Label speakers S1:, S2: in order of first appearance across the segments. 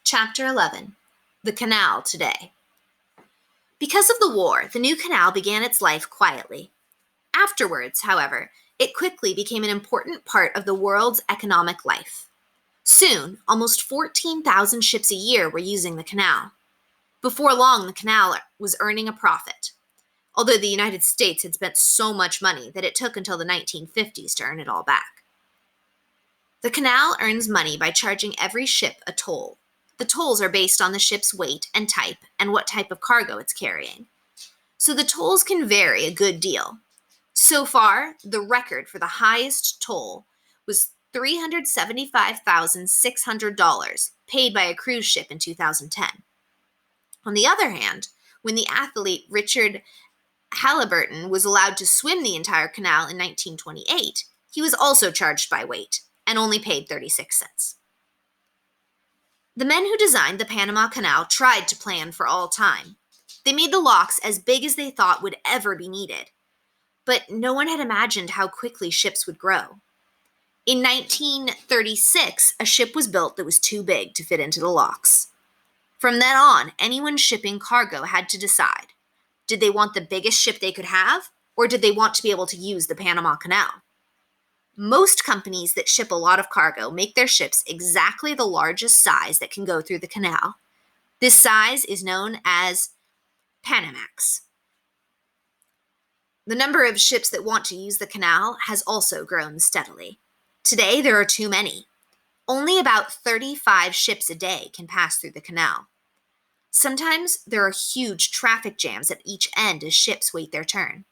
S1: Chapter 11, The Canal Today. Because of the war, the new canal began its life quietly. Afterwards, however, it quickly became an important part of the world's economic life. Soon, almost 14,000 ships a year were using the canal. Before long, the canal was earning a profit, although the United States had spent so much money that it took until the 1950s to earn it all back. The canal earns money by charging every ship a toll. The tolls are based on the ship's weight and type and what type of cargo it's carrying. So the tolls can vary a good deal. So far, the record for the highest toll was $375,600 paid by a cruise ship in 2010. On the other hand, when the athlete Richard Halliburton was allowed to swim the entire canal in 1928, he was also charged by weight and only paid 36 cents. The men who designed the Panama Canal tried to plan for all time. They made the locks as big as they thought would ever be needed. But no one had imagined how quickly ships would grow. In 1936, a ship was built that was too big to fit into the locks. From then on, anyone shipping cargo had to decide, did they want the biggest ship they could have, or did they want to be able to use the Panama Canal? Most companies that ship a lot of cargo make their ships exactly the largest size that can go through the canal. This size is known as Panamax. The number of ships that want to use the canal has also grown steadily. Today, there are too many. Only about 35 ships a day can pass through the canal. Sometimes there are huge traffic jams at each end as ships wait their turn.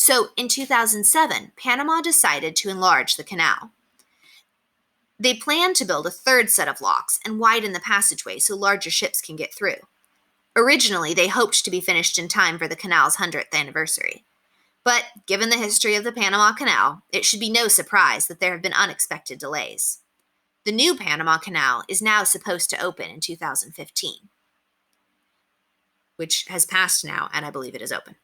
S1: So in 2007, Panama decided to enlarge the canal. They planned to build a third set of locks and widen the passageway so larger ships can get through. Originally, they hoped to be finished in time for the canal's 100th anniversary. But given the history of the Panama Canal, it should be no surprise that there have been unexpected delays. The new Panama Canal is now supposed to open in 2015, which has passed now, and I believe it is open.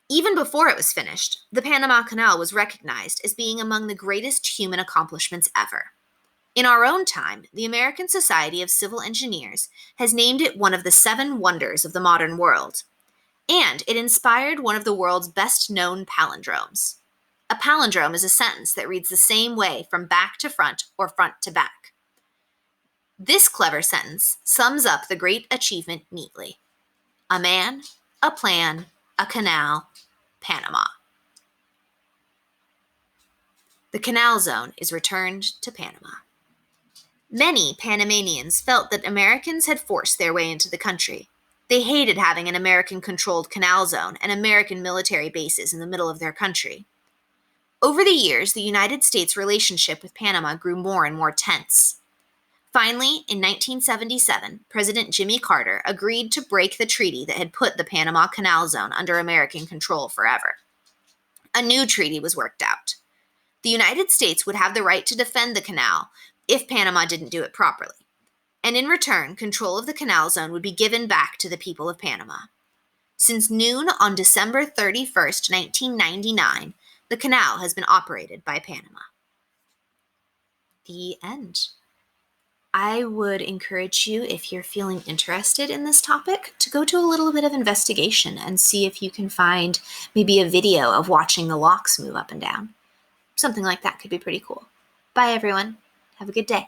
S1: Even before it was finished, the Panama Canal was recognized as being among the greatest human accomplishments ever. In our own time, the American Society of Civil Engineers has named it one of the 7 wonders of the modern world, and it inspired one of the world's best-known palindromes. A palindrome is a sentence that reads the same way from back to front or front to back. This clever sentence sums up the great achievement neatly. A man, a plan, a canal, Panama. The canal zone is returned to Panama. Many Panamanians felt that Americans had forced their way into the country. They hated having an American-controlled canal zone and American military bases in the middle of their country. Over the years, the United States' relationship with Panama grew more and more tense. Finally, in 1977, President Jimmy Carter agreed to break the treaty that had put the Panama Canal Zone under American control forever. A new treaty was worked out. The United States would have the right to defend the canal if Panama didn't do it properly. And in return, control of the canal zone would be given back to the people of Panama. Since noon on December 31st, 1999, the canal has been operated by Panama. The end. I would encourage you, if you're feeling interested in this topic, to go do a little bit of investigation and see if you can find maybe a video of watching the locks move up and down. Something like that could be pretty cool. Bye, everyone. Have a good day.